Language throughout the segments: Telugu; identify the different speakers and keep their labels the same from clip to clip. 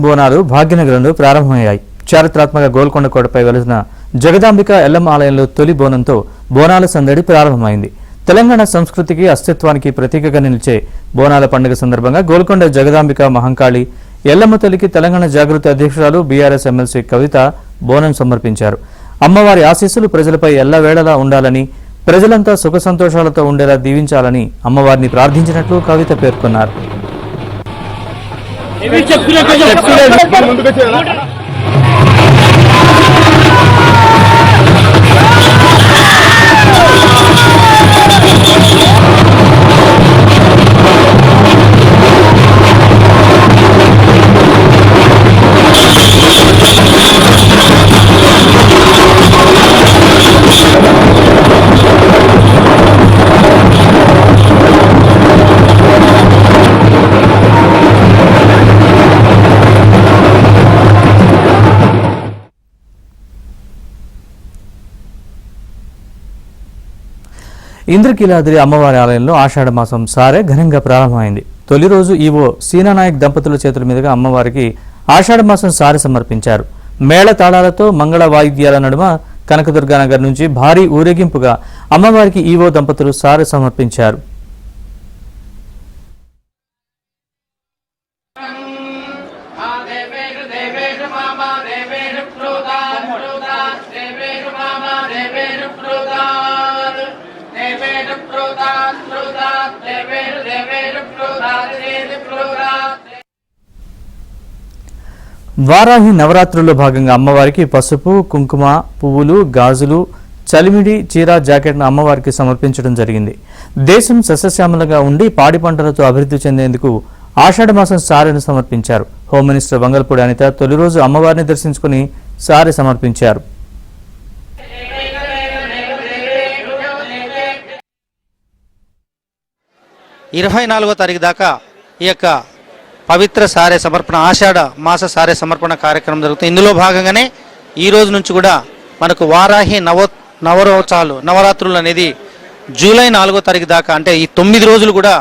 Speaker 1: బోనాలు భాగ్యనగరంలో ప్రారంభమయ్యాయి. చారిత్రాత్మక గోల్కొండ కోటపై వెలిసిన జగదాంబిక ఎల్లమ్మ ఆలయంలో తొలి బోనంతో బోనాల సందడి ప్రారంభమైంది. తెలంగాణ సంస్కృతికి అస్తిత్వానికి ప్రతీకగా నిలిచే బోనాల పండుగ సందర్భంగా గోల్కొండ జగదాంబిక మహంకాళి ఎల్లమ్మ తల్లికి తెలంగాణ జాగృతి అధ్యక్షురాలు బీఆర్ఎస్ ఎమ్మెల్సీ కవిత బోనం సమర్పించారు. అమ్మవారి ఆశీస్సులు ప్రజలపై ఎల్లవేళలా ఉండాలని, ప్రజలంతా సుఖ సంతోషాలతో ఉండేలా దీవించాలని అమ్మవారిని ప్రార్థించినట్లు కవిత పేర్కొన్నారు. ఇంద్రకీలాద్రి అమ్మవారి ఆలయంలో ఆషాఢ మాసం సారె ఘనంగా ప్రారంభమైంది. తొలి రోజు ఈవో సీనానాయక్ దంపతుల చేతుల మీదుగా అమ్మవారికి ఆషాఢ మాసం సారె సమర్పించారు. మేళ తాళాలతో మంగళ వాయిద్యాల నడుమ కనకదుర్గానగర్ నుంచి భారీ ఊరేగింపుగా అమ్మవారికి ఈవో దంపతులు సారె సమర్పించారు. వారాహి నవరాత్రుల్లో భాగంగా అమ్మవారికి పసుపు, కుంకుమ, పువ్వులు, గాజులు, చలిమిడి, చీర, జాకెట్ను అమ్మవారికి సమర్పించడం జరిగింది. దేశం సస్యశ్యామలంగా ఉండి పాడి పంటలతో అభివృద్ధి చెందేందుకు ఆషాఢ మాసం సారెను సమర్పించారు. హోమ్ మినిస్టర్ వంగల్పూడి అనిత తొలి రోజు అమ్మవారిని దర్శించుకుని సారె సమర్పించారు.
Speaker 2: ఇరవై 24వ తారీఖు దాకా ఈ యొక్క పవిత్ర సారే సమర్పణ, ఆషాఢ మాస సారే సమర్పణ కార్యక్రమం జరుగుతుంది. ఇందులో భాగంగానే ఈ రోజు నుంచి కూడా మనకు వారాహి నవరాత్రులు అనేది జూలై 4వ తారీఖు దాకా, అంటే ఈ 9 రోజులు కూడా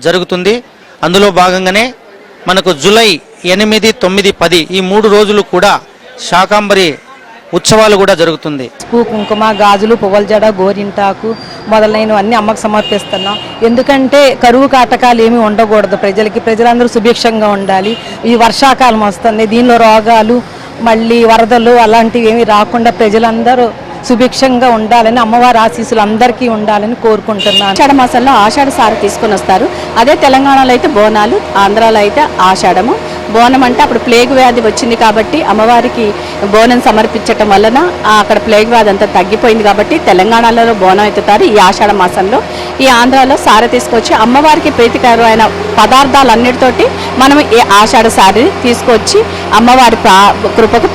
Speaker 2: జరుగుతుంది. అందులో భాగంగానే మనకు జూలై 8, 9, 10 ఈ 3 రోజులు కూడా శాకాంబరి ఉత్సవాలు కూడా జరుగుతుంది.
Speaker 3: పసుపు, కుంకుమ, గాజులు, పువ్వుల జడ, గోరింటాకు మొదలైనవన్నీ అమ్మకు సమర్పిస్తున్నాం. ఎందుకంటే కరువు కాటకాలు ఏమీ ఉండకూడదు, ప్రజలందరూ సుభిక్షంగా ఉండాలి. ఈ వర్షాకాలం వస్తుంది, దీనిలో రోగాలు మళ్ళీ వరదలు అలాంటివి ఏమీ రాకుండా ప్రజలందరూ సుభిక్షంగా ఉండాలని, అమ్మవారి ఆశీస్సులు అందరికీ ఉండాలని కోరుకుంటున్నాను.
Speaker 4: ఆషాఢ మాసంలో ఆషాఢ సారి తీసుకొని వస్తారు. అదే తెలంగాణలో అయితే బోనాలు, ఆంధ్రాలో అయితే ఆషాఢము. బోనం అంటే అప్పుడు ప్లేగ్ వ్యాధి వచ్చింది కాబట్టి అమ్మవారికి బోనం సమర్పించటం వలన అక్కడ ప్లేగ్ వ్యాధి అంతా తగ్గిపోయింది కాబట్టి తెలంగాణలో బోనం ఎత్తుతారు ఈ ఆషాఢ మాసంలో. ఈ ఆంధ్రాలో సారె తీసుకొచ్చి అమ్మవారికి ప్రీతికరమైన పదార్థాలన్నిటితోటి మనం ఈ ఆషాఢ సారి తీసుకొచ్చి అమ్మవారి కృపకు